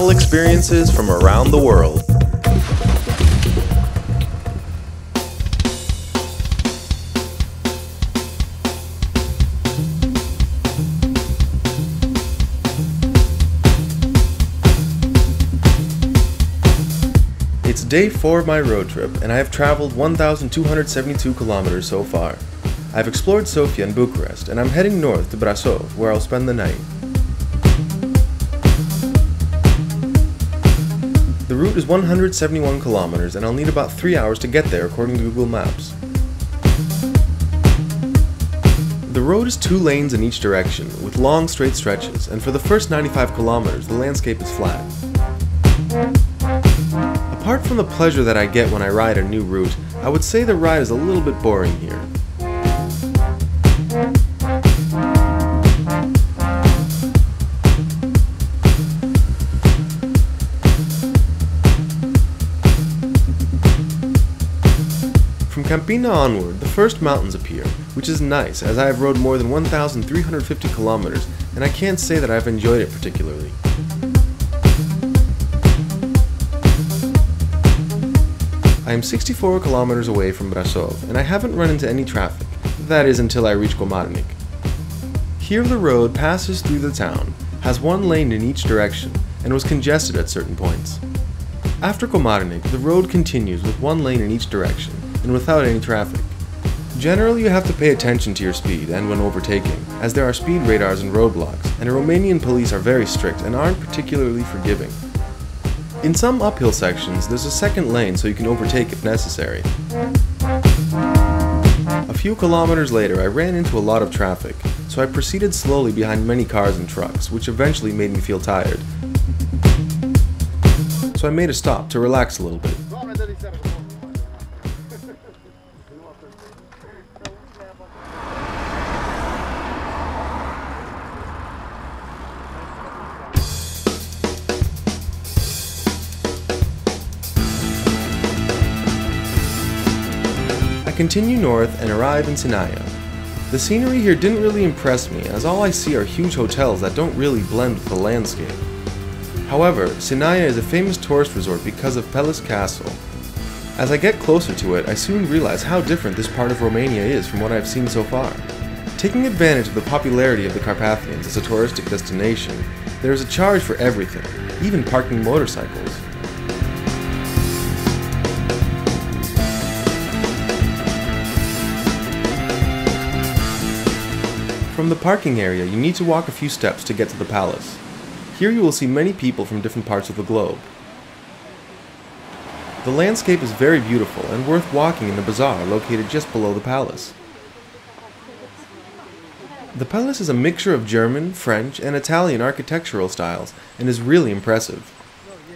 travel experiences from around the world. It's day 4 of my road trip, and I have traveled 1,272 kilometers so far. I've explored Sofia and Bucharest, and I'm heading north to Brasov, where I'll spend the night. The route is 171 kilometers, and I'll need about 3 hours to get there according to Google Maps. The road is 2 lanes in each direction, with long straight stretches, and for the first 95 kilometers, the landscape is flat. Apart from the pleasure that I get when I ride a new route, I would say the ride is a little bit boring here. From Campina onward, the first mountains appear, which is nice as I have rode more than 1,350 kilometers and I can't say that I've enjoyed it particularly. I am 64 kilometers away from Brasov and I haven't run into any traffic, that is until I reach Komarnik. Here the road passes through the town, has 1 lane in each direction, and was congested at certain points. After Komarnik, the road continues with 1 lane in each direction, and without any traffic. Generally you have to pay attention to your speed and when overtaking, as there are speed radars and roadblocks, and Romanian police are very strict and aren't particularly forgiving. In some uphill sections, there's a second lane so you can overtake if necessary. A few kilometers later I ran into a lot of traffic, so I proceeded slowly behind many cars and trucks, which eventually made me feel tired. So I made a stop to relax a little bit. I continue north and arrive in Sinaia. The scenery here didn't really impress me, as all I see are huge hotels that don't really blend with the landscape. However, Sinaia is a famous tourist resort because of Peles castle. As I get closer to it, I soon realize how different this part of Romania is from what I've seen so far. Taking advantage of the popularity of the Carpathians as a touristic destination, there is a charge for everything, even parking motorcycles. From the parking area, you need to walk a few steps to get to the palace. Here you will see many people from different parts of the globe. The landscape is very beautiful and worth walking in the bazaar located just below the palace. The palace is a mixture of German, French, and Italian architectural styles and is really impressive.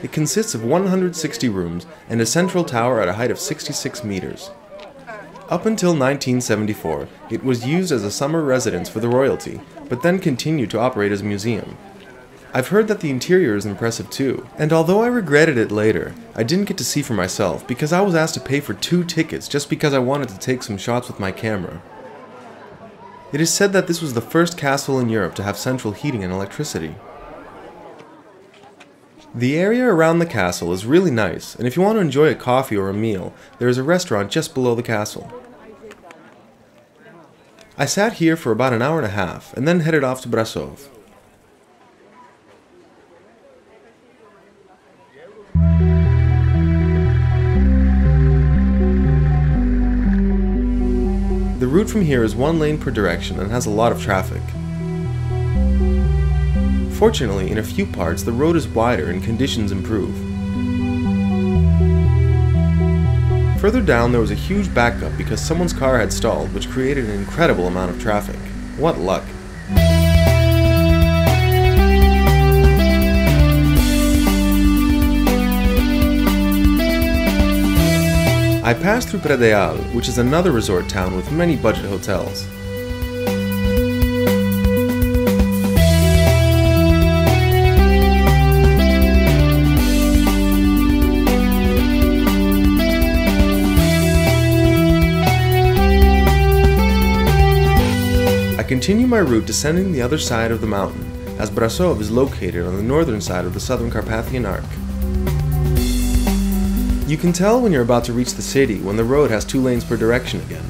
It consists of 160 rooms and a central tower at a height of 66 meters. Up until 1974, it was used as a summer residence for the royalty, but then continued to operate as a museum. I've heard that the interior is impressive too, and although I regretted it later, I didn't get to see for myself because I was asked to pay for 2 tickets just because I wanted to take some shots with my camera. It is said that this was the first castle in Europe to have central heating and electricity. The area around the castle is really nice, and if you want to enjoy a coffee or a meal, there is a restaurant just below the castle. I sat here for about an hour and a half, and then headed off to Brasov. The route from here is 1 lane per direction and has a lot of traffic. Fortunately, in a few parts, the road is wider and conditions improve. Further down, there was a huge backup because someone's car had stalled, which created an incredible amount of traffic. What luck! I passed through Peles, which is another resort town with many budget hotels. I continue my route descending the other side of the mountain, as Brasov is located on the northern side of the Southern Carpathian Arc. You can tell when you're about to reach the city when the road has 2 lanes per direction again.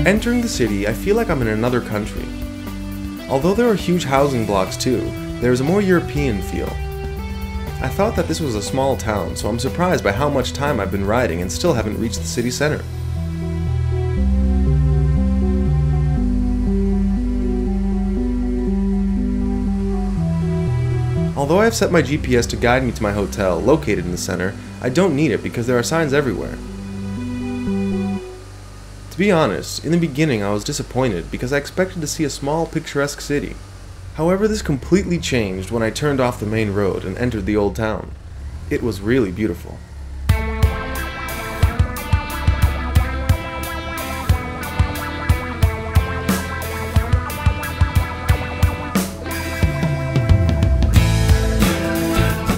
Entering the city, I feel like I'm in another country. Although there are huge housing blocks too, there is a more European feel. I thought that this was a small town, so I'm surprised by how much time I've been riding and still haven't reached the city center. Although I have set my GPS to guide me to my hotel, located in the center, I don't need it because there are signs everywhere. To be honest, in the beginning I was disappointed because I expected to see a small, picturesque city. However, this completely changed when I turned off the main road and entered the old town. It was really beautiful.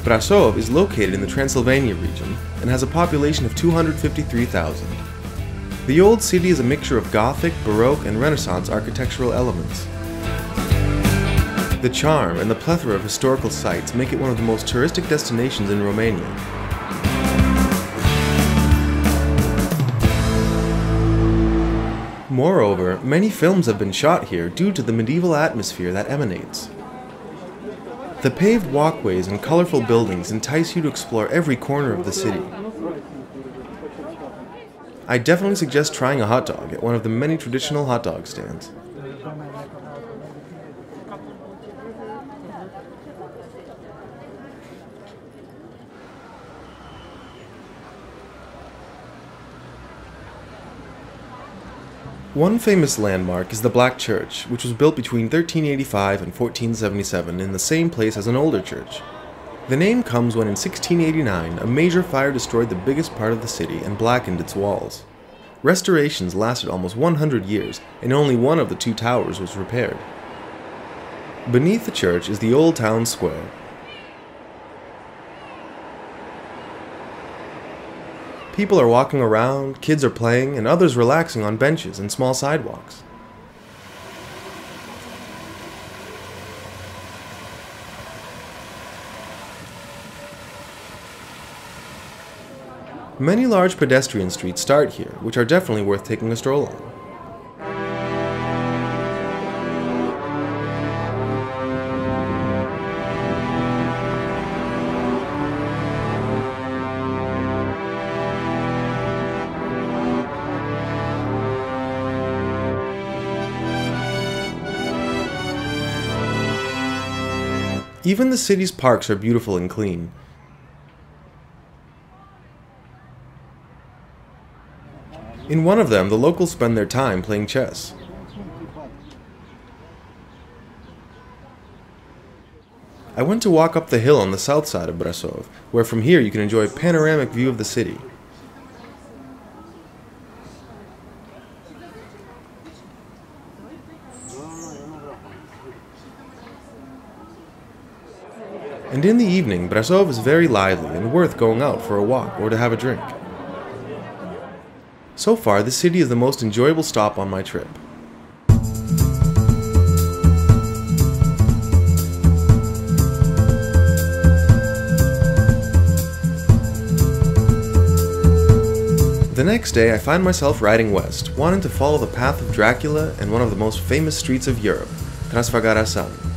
Brasov is located in the Transylvania region and has a population of 253,000. The old city is a mixture of Gothic, Baroque, and Renaissance architectural elements. The charm and the plethora of historical sites make it one of the most touristic destinations in Romania. Moreover, many films have been shot here due to the medieval atmosphere that emanates. The paved walkways and colorful buildings entice you to explore every corner of the city. I definitely suggest trying a hot dog at one of the many traditional hot dog stands. One famous landmark is the Black Church, which was built between 1385 and 1477 in the same place as an older church. The name comes when in 1689 a major fire destroyed the biggest part of the city and blackened its walls. Restorations lasted almost 100 years, and only one of the 2 towers was repaired. Beneath the church is the old town square. People are walking around, kids are playing, and others relaxing on benches and small sidewalks. Many large pedestrian streets start here, which are definitely worth taking a stroll on. Even the city's parks are beautiful and clean. In one of them, the locals spend their time playing chess. I went to walk up the hill on the south side of Brasov, where from here you can enjoy a panoramic view of the city. And in the evening, Brasov is very lively and worth going out for a walk or to have a drink. So far, the city is the most enjoyable stop on my trip. The next day, I find myself riding west, wanting to follow the path of Dracula and one of the most famous streets of Europe, Brasov I.